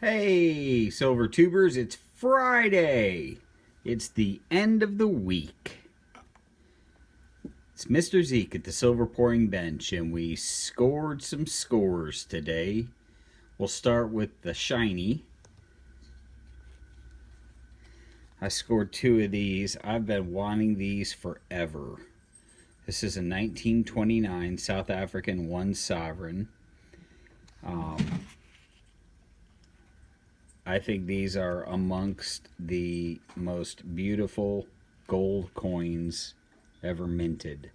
Hey, Silver Tubers, it's Friday. It's the end of the week. It's Mr. Zeke at the Silver Pouring Bench, and we scored some scores today. We'll start with the shiny. I scored two of these. I've been wanting these forever. This is a 1929 South African One Sovereign. I think these are amongst the most beautiful gold coins ever minted.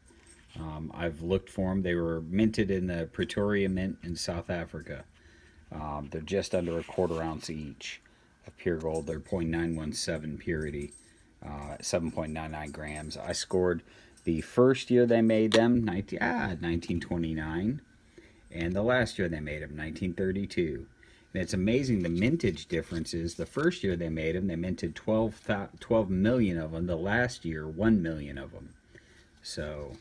I've looked for them. They were minted in the Pretoria Mint in South Africa. They're just under a quarter ounce each of pure gold. They're 0.917 purity, 7.99 grams. I scored the first year they made them, 1929, and the last year they made them, 1932. And it's amazing the mintage differences. The first year they made them, they minted 12 million of them. The last year, 1 million of them. So,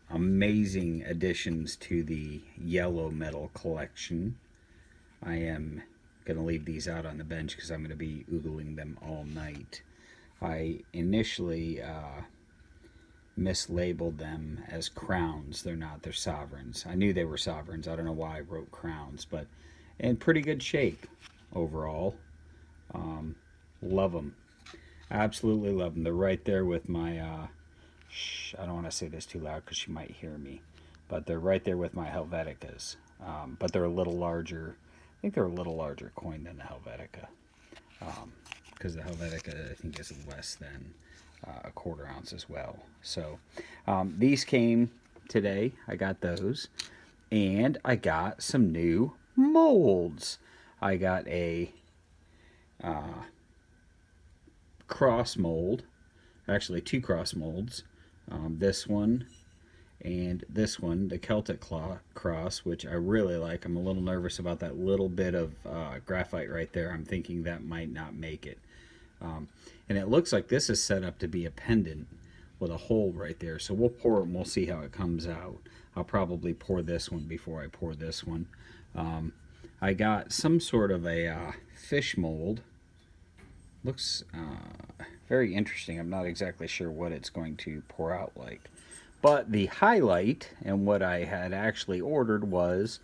amazing additions to the yellow metal collection. I am going to leave these out on the bench because I'm going to be oogling them all night. I initially mislabeled them as crowns. They're not, they're sovereigns. I knew they were sovereigns. I don't know why I wrote crowns, but in pretty good shape overall. Love them. Absolutely love them. They're right there with my, I don't want to say this too loud because she might hear me, but they're right there with my Helveticas. But they're a little larger. I think they're a little larger coin than the Helvetica. Because the Helvetica, I think, is less than a quarter ounce as well. So these came today. I got those. And I got some new molds. I got a cross mold. Actually, two cross molds. This one and this one, the Celtic cross, which I really like. I'm a little nervous about that little bit of graphite right there. I'm thinking that might not make it. And it looks like this is set up to be a pendant with a hole right there. So we'll pour it and we'll see how it comes out. I'll probably pour this one before I pour this one. I got some sort of a fish mold. Looks very interesting. I'm not exactly sure what it's going to pour out like. But the highlight and what I had actually ordered was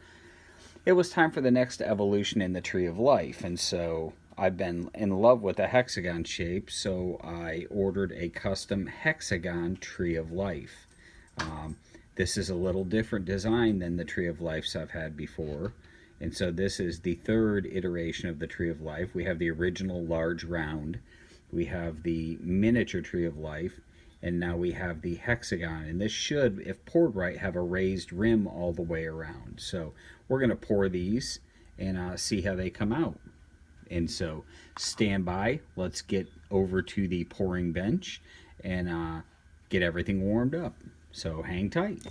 it was time for the next evolution in the Tree of Life. And so I've been in love with the hexagon shape, so I ordered a custom hexagon Tree of Life. This is a little different design than the Tree of Life I've had before. And so this is the third iteration of the Tree of Life. We have the original large round. We have the miniature Tree of Life. And now we have the hexagon. And this should, if poured right, have a raised rim all the way around. So we're going to pour these and see how they come out. And so stand by. Let's get over to the pouring bench and get everything warmed up. So hang tight.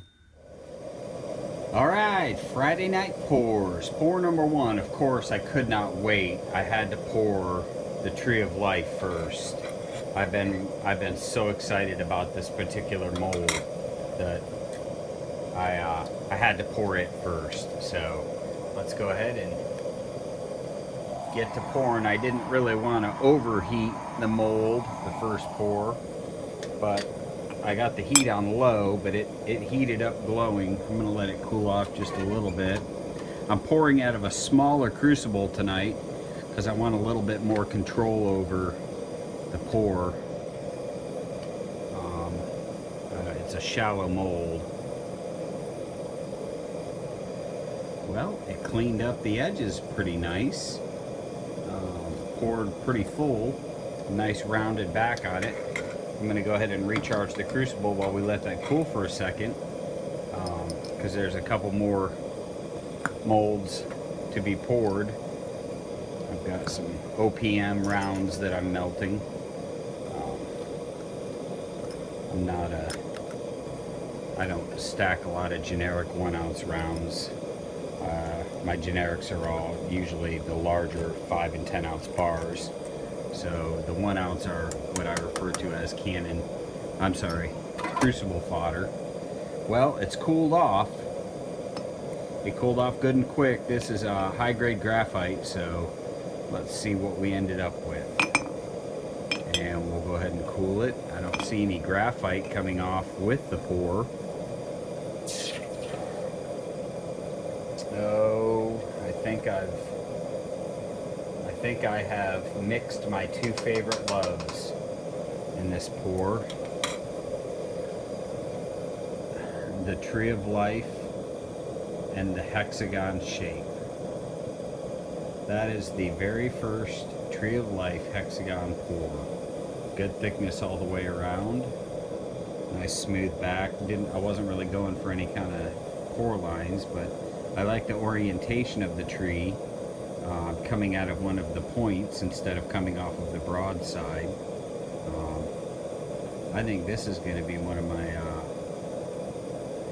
All right, Friday night pours. Pour number one. Of course, I could not wait. I had to pour the Tree of Life first. I've been so excited about this particular mold that I had to pour it first. So let's go ahead and get to pouring. I didn't really want to overheat the mold the first pour, but I got the heat on low, but it heated up glowing. I'm gonna let it cool off just a little bit. I'm pouring out of a smaller crucible tonight because I want a little bit more control over the pour. It's a shallow mold. Well, it cleaned up the edges pretty nice. Poured pretty full. Nice rounded back on it. I'm going to go ahead and recharge the crucible while we let that cool for a second, because there's a couple more molds to be poured. I've got some OPM rounds that I'm melting. I don't stack a lot of generic 1 ounce rounds. My generics are all usually the larger 5 and 10 ounce bars. So the 1 ounce are what I refer to as crucible fodder. Well, it's cooled off. It cooled off good and quick. This is high-grade graphite, so let's see what we ended up with. And we'll go ahead and cool it. I don't see any graphite coming off with the pour. So I think I have mixed my two favorite loves in this pour. The Tree of Life and the hexagon shape. That is the very first Tree of Life hexagon pour. Good thickness all the way around. Nice smooth back. I wasn't really going for any kind of pour lines, but I like the orientation of the tree coming out of one of the points instead of coming off of the broad side. I think this is going to be one of my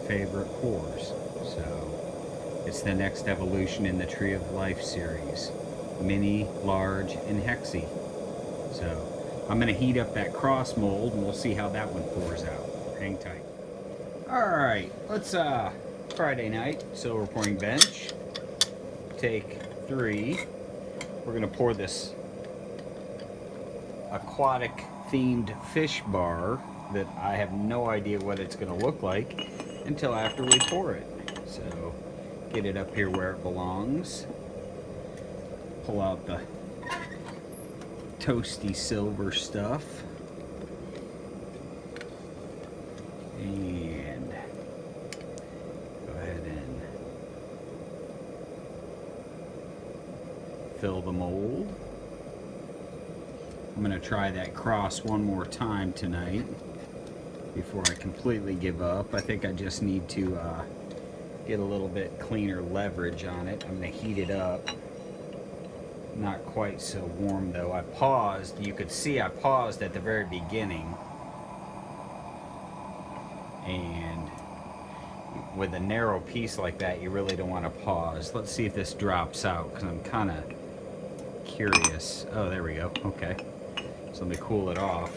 favorite pours. So it's the next evolution in the Tree of Life series. Mini, large, and hexy. So I'm going to heat up that cross mold and we'll see how that one pours out. Hang tight. Alright, let's Friday night silver pouring bench. Take 3. We're going to pour this aquatic themed fish bar that I have no idea what it's going to look like until after we pour it. So get it up here where it belongs. Pull out the toasty silver stuff. And go ahead and fill the mold. I'm going to try that cross one more time tonight before I completely give up. I think I just need to get a little bit cleaner leverage on it. I'm going to heat it up. Not quite so warm though. I paused. You could see I paused at the very beginning. And with a narrow piece like that, you really don't want to pause. Let's see if this drops out because I'm kind of curious. Oh, there we go. Okay. So let me cool it off.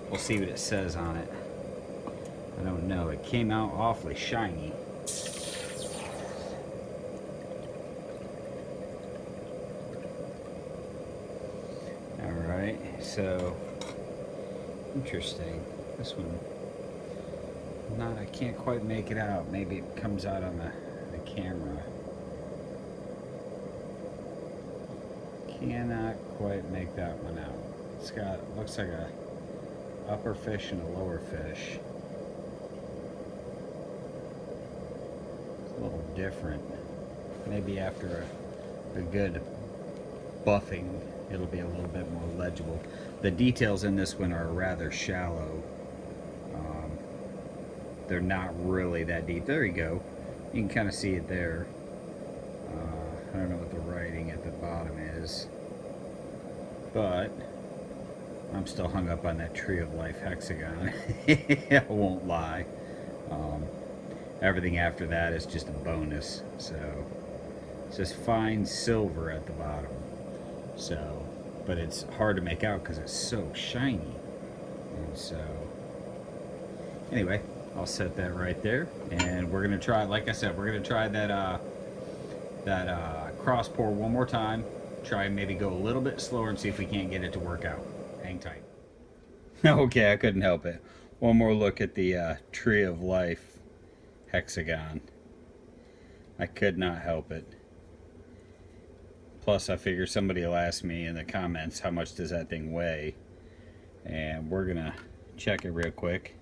We'll see what it says on it. I don't know. It came out awfully shiny. Alright, so interesting. This one, I can't quite make it out. Maybe it comes out on the camera. Cannot quite make that one out. It's got, looks like a upper fish and a lower fish. It's a little different. Maybe after a good buffing, it'll be a little bit more legible. The details in this one are rather shallow. They're not really that deep. There you go. You can kind of see it there. I don't know what the writing at the bottom is, but I'm still hung up on that Tree of Life hexagon. I won't lie. Everything after that is just a bonus. So it's just fine silver at the bottom. So, but it's hard to make out because it's so shiny. And so, anyway, I'll set that right there, and we're gonna try. Like I said, we're gonna try that cross pour one more time. Try and maybe go a little bit slower and see if we can't get it to work out. Hang tight. Okay, I couldn't help it. One more look at the Tree of Life hexagon. I could not help it. Plus, I figure somebody will ask me in the comments how much does that thing weigh, and we're gonna check it real quick.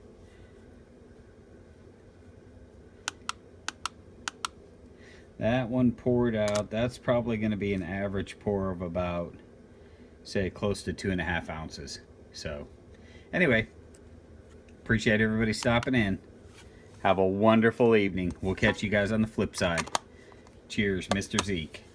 That one poured out. That's probably going to be an average pour of about, say, close to 2.5 ounces. So, anyway, appreciate everybody stopping in. Have a wonderful evening. We'll catch you guys on the flip side. Cheers, Mr. Zeke.